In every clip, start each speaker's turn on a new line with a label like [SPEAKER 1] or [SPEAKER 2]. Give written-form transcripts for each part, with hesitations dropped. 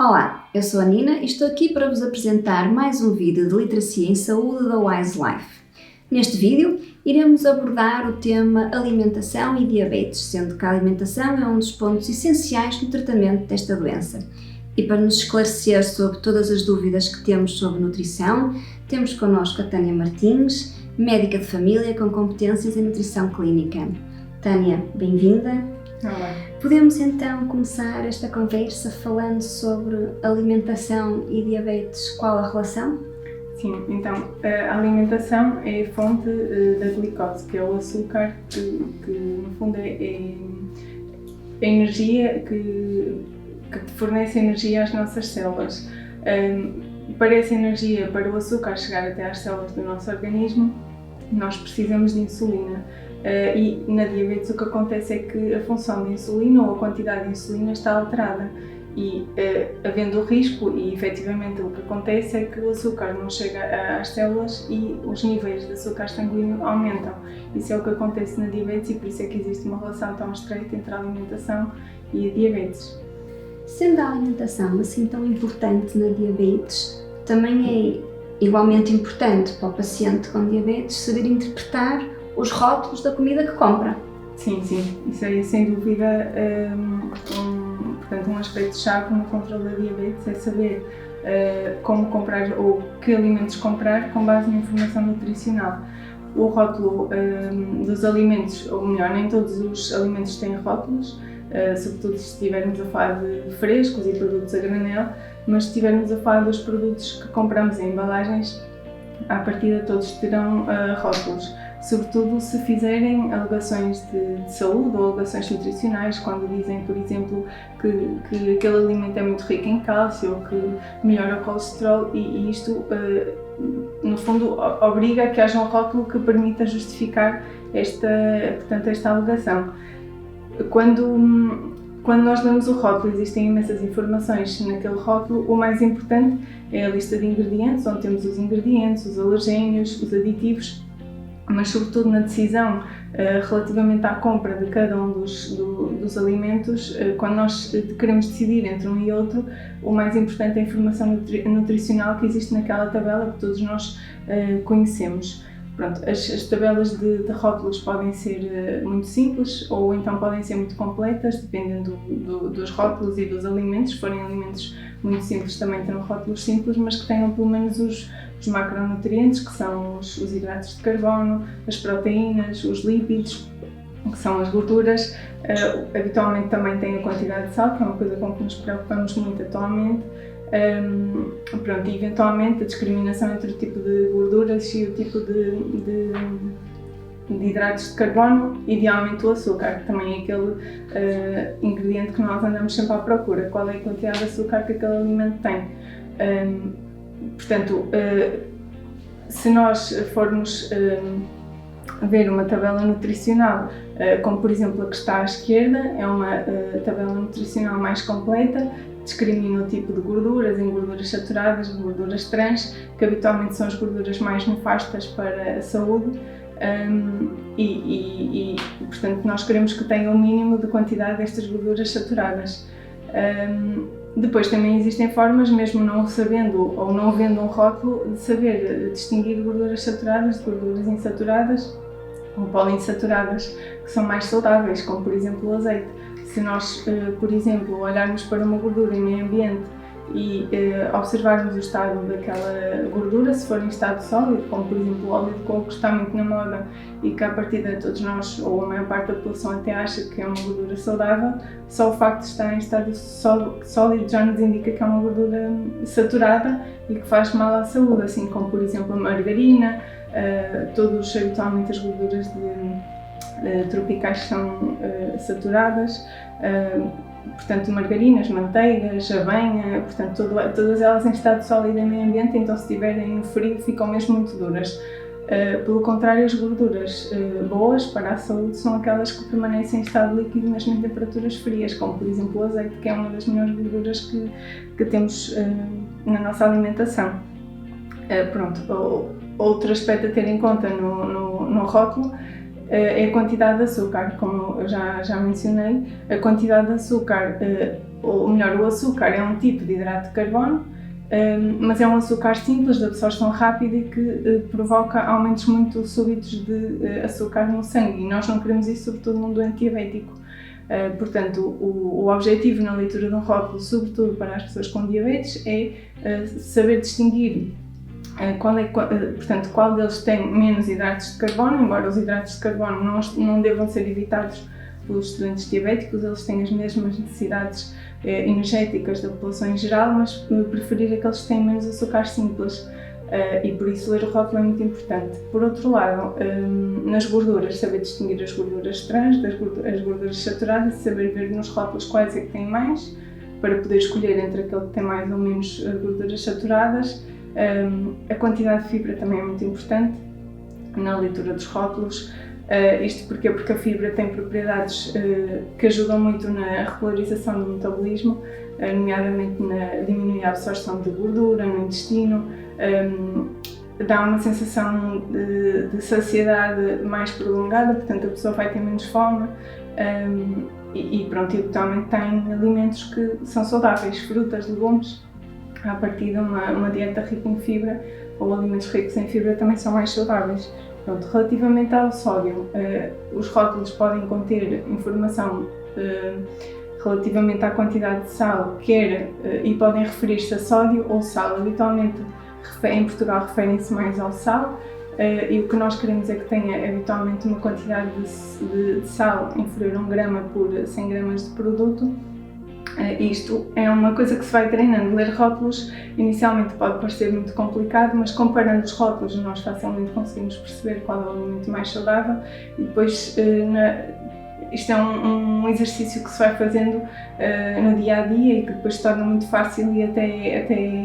[SPEAKER 1] Olá, eu sou a Nina e estou aqui para vos apresentar mais um vídeo de literacia em saúde da Wise Life. Neste vídeo iremos abordar o tema alimentação e diabetes, sendo que a alimentação é um dos pontos essenciais no tratamento desta doença. E para nos esclarecer sobre todas as dúvidas que temos sobre nutrição, temos connosco a Tânia Martins, médica de família com competências em nutrição clínica. Tânia, bem-vinda.
[SPEAKER 2] Olá.
[SPEAKER 1] Podemos então começar esta conversa falando sobre alimentação e diabetes, qual a relação?
[SPEAKER 2] Sim, então a alimentação é a fonte da glicose, que é o açúcar que no fundo é a energia que fornece energia às nossas células. Para essa energia, para o açúcar chegar até às células do nosso organismo, nós precisamos de insulina. E na diabetes o que acontece é que a função de insulina ou a quantidade de insulina está alterada e havendo o risco, e efetivamente o que acontece é que o açúcar não chega às células e os níveis de açúcar sanguíneo aumentam. Isso é o que acontece na diabetes e por isso é que existe uma relação tão estreita entre a alimentação e a diabetes.
[SPEAKER 1] Sendo a alimentação assim tão importante na diabetes, também é igualmente importante para o paciente com diabetes saber interpretar os rótulos da comida que compra.
[SPEAKER 2] Sim, isso é sem dúvida um aspecto-chave no controle da diabetes, é saber como comprar ou que alimentos comprar com base na informação nutricional. O rótulo dos alimentos, ou melhor, nem todos os alimentos têm rótulos, sobretudo se estivermos a falar de frescos e produtos a granel, mas se estivermos a falar dos produtos que compramos em embalagens, à partida todos terão rótulos. Sobretudo se fizerem alegações de saúde ou alegações nutricionais, quando dizem, por exemplo, que aquele alimento é muito rico em cálcio ou que melhora o colesterol e isto, no fundo, obriga a que haja um rótulo que permita justificar esta alegação. Quando nós lemos o rótulo, existem imensas informações naquele rótulo. O mais importante é a lista de ingredientes, onde temos os ingredientes, os alergénios, os aditivos, mas sobretudo na decisão relativamente à compra de cada um dos alimentos, quando nós queremos decidir entre um e outro, o mais importante é a informação nutricional que existe naquela tabela que todos nós conhecemos. Pronto, as tabelas de rótulos podem ser muito simples ou então podem ser muito completas, dependendo dos rótulos e dos alimentos. Se forem alimentos muito simples, também terão rótulos simples, mas que tenham pelo menos os macronutrientes, que são os hidratos de carbono, as proteínas, os lípidos, que são as gorduras. Habitualmente também tem a quantidade de sal, que é uma coisa com que nos preocupamos muito atualmente. E eventualmente a discriminação entre o tipo de gorduras e o tipo de hidratos de carbono, idealmente o açúcar, que também é aquele ingrediente que nós andamos sempre à procura, qual é a quantidade de açúcar que aquele alimento tem. Portanto, se nós formos ver uma tabela nutricional, como por exemplo a que está à esquerda, é uma tabela nutricional mais completa, discrimina o tipo de gorduras, em gorduras saturadas, gorduras trans, que habitualmente são as gorduras mais nefastas para a saúde, portanto nós queremos que tenha o mínimo de quantidade destas gorduras saturadas. Depois também existem formas, mesmo não sabendo ou não vendo um rótulo, de saber distinguir gorduras saturadas de gorduras insaturadas ou poliinsaturadas, que são mais saudáveis, como por exemplo o azeite. Se nós, por exemplo, olharmos para uma gordura em meio ambiente e observarmos o estado daquela gordura, se for em estado sólido, como por exemplo o óleo de coco, que está muito na moda e que à partida todos nós, ou a maior parte da população até acha que é uma gordura saudável, só o facto de estar em estado sólido já nos indica que é uma gordura saturada e que faz mal à saúde, assim como por exemplo a margarina, todos habitualmente as gorduras tropicais são saturadas, portanto margarinas, manteigas, aveia, portanto todas elas em estado sólido em meio ambiente, então se estiverem frio ficam mesmo muito duras. Pelo contrário, as gorduras boas para a saúde são aquelas que permanecem em estado líquido mesmo em temperaturas frias, como por exemplo o azeite, que é uma das melhores gorduras que temos na nossa alimentação. Outro aspecto a ter em conta no rótulo é a quantidade de açúcar. Como eu já mencionei, a quantidade de açúcar ou melhor, o açúcar é um tipo de hidrato de carbono, mas é um açúcar simples, de absorção rápida e que provoca aumentos muito súbitos de açúcar no sangue, e nós não queremos isso, sobretudo num doente diabético. Portanto, o objetivo na leitura de um rótulo, sobretudo para as pessoas com diabetes, é saber distinguir qual deles tem menos hidratos de carbono, embora os hidratos de carbono não devam ser evitados pelos doentes diabéticos, eles têm as mesmas necessidades energéticas da população em geral, mas preferir aqueles que têm menos açúcar simples. E por isso ler o rótulo é muito importante. Por outro lado, nas gorduras, saber distinguir as gorduras trans das gorduras saturadas e saber ver nos rótulos quais é que têm mais, para poder escolher entre aquele que tem mais ou menos gorduras saturadas. A quantidade de fibra também é muito importante na leitura dos rótulos. Isto porquê? Porque a fibra tem propriedades que ajudam muito na regularização do metabolismo, nomeadamente na diminuir a absorção de gordura no intestino, dá uma sensação de saciedade mais prolongada, portanto a pessoa vai ter menos fome e eventualmente tem alimentos que são saudáveis, frutas, legumes. A partir de uma dieta rica em fibra ou alimentos ricos em fibra também são mais saudáveis. Pronto, relativamente ao sódio, os rótulos podem conter informação relativamente à quantidade de sal, e podem referir-se a sódio ou sal. Habitualmente em Portugal referem-se mais ao sal, e o que nós queremos é que tenha habitualmente uma quantidade de sal inferior a 1 grama por 100 gramas de produto. Isto é uma coisa que se vai treinando. Ler rótulos inicialmente pode parecer muito complicado, mas comparando os rótulos nós facilmente conseguimos perceber qual é o alimento mais saudável, e depois isto é um exercício que se vai fazendo no dia a dia e que depois se torna muito fácil e até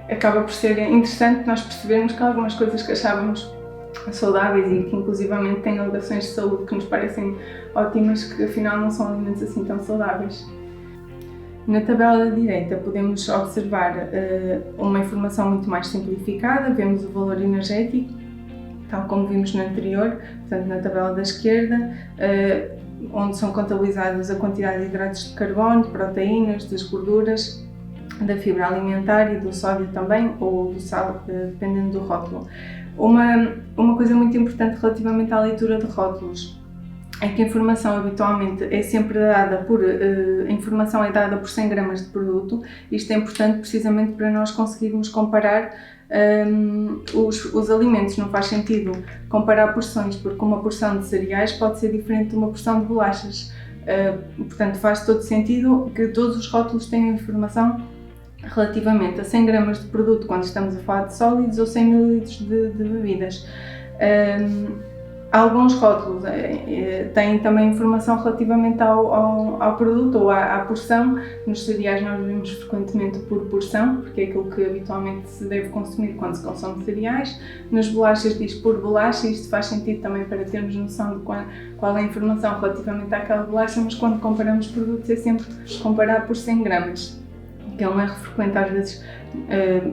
[SPEAKER 2] acaba por ser interessante nós percebermos que algumas coisas que achávamos saudáveis e que inclusivamente têm alegações de saúde que nos parecem ótimas, que afinal não são alimentos assim tão saudáveis. Na tabela da direita podemos observar uma informação muito mais simplificada, vemos o valor energético, tal como vimos no anterior, portanto na tabela da esquerda, onde são contabilizados a quantidade de hidratos de carbono, de proteínas, das gorduras, da fibra alimentar e do sódio também, ou do sal, dependendo do rótulo. Uma coisa muito importante relativamente à leitura de rótulos é que a informação habitualmente é sempre dada a informação é dada por 100 gramas de produto. Isto é importante precisamente para nós conseguirmos comparar os alimentos. Não faz sentido comparar porções, porque uma porção de cereais pode ser diferente de uma porção de bolachas. Portanto, faz todo sentido que todos os rótulos tenham informação relativamente a 100 gramas de produto quando estamos a falar de sólidos ou 100 ml de bebidas. Alguns rótulos têm também informação relativamente ao produto ou à porção. Nos cereais nós vemos frequentemente por porção, porque é aquilo que habitualmente se deve consumir quando se consome cereais. Nas bolachas diz por bolacha, e isto faz sentido também para termos noção de qual é a informação relativamente àquela bolacha, mas quando comparamos produtos é sempre comparar por 100 gramas. Que é um erro frequente, às vezes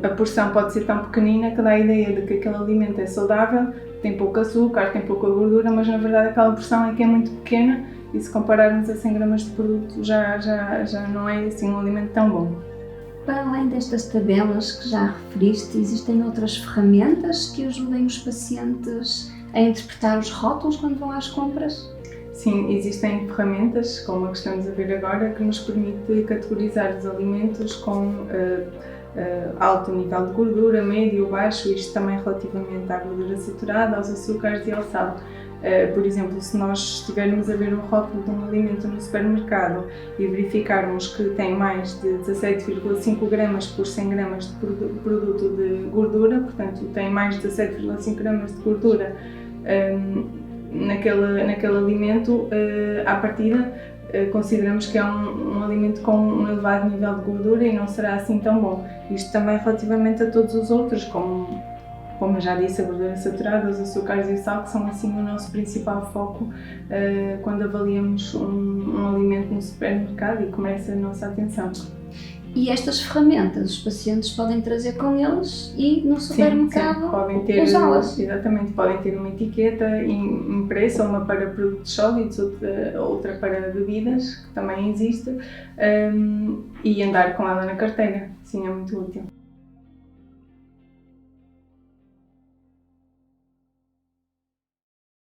[SPEAKER 2] a porção pode ser tão pequenina que dá a ideia de que aquele alimento é saudável, tem pouco açúcar, tem pouca gordura, mas na verdade aquela porção é que é muito pequena e se compararmos a 100 gramas de produto já não é assim um alimento tão bom.
[SPEAKER 1] Para além destas tabelas que já referiste, existem outras ferramentas que ajudem os pacientes a interpretar os rótulos quando vão às compras?
[SPEAKER 2] Sim, existem ferramentas, como a que estamos a ver agora, que nos permite categorizar os alimentos com alto nível de gordura, médio, baixo, isto também relativamente à gordura saturada, aos açúcares e ao sal. Por exemplo, se nós estivermos a ver um rótulo de um alimento no supermercado e verificarmos que tem mais de 17,5 gramas por 100 gramas de produto de gordura, portanto tem mais de 17,5 gramas de gordura naquele alimento, à partida consideramos que é um alimento com um elevado nível de gordura e não será assim tão bom. Isto também relativamente a todos os outros, como eu já disse, a gordura saturada, os açúcares e o sal, que são assim o nosso principal foco quando avaliamos um alimento no supermercado e que merece a nossa atenção.
[SPEAKER 1] E estas ferramentas os pacientes podem trazer com eles e no supermercado
[SPEAKER 2] sim, podem ter,
[SPEAKER 1] usá-las.
[SPEAKER 2] Exatamente, podem ter uma etiqueta impressa, uma para produtos sólidos, outra para bebidas, que também existe, e andar com ela na carteira. Sim, é muito útil.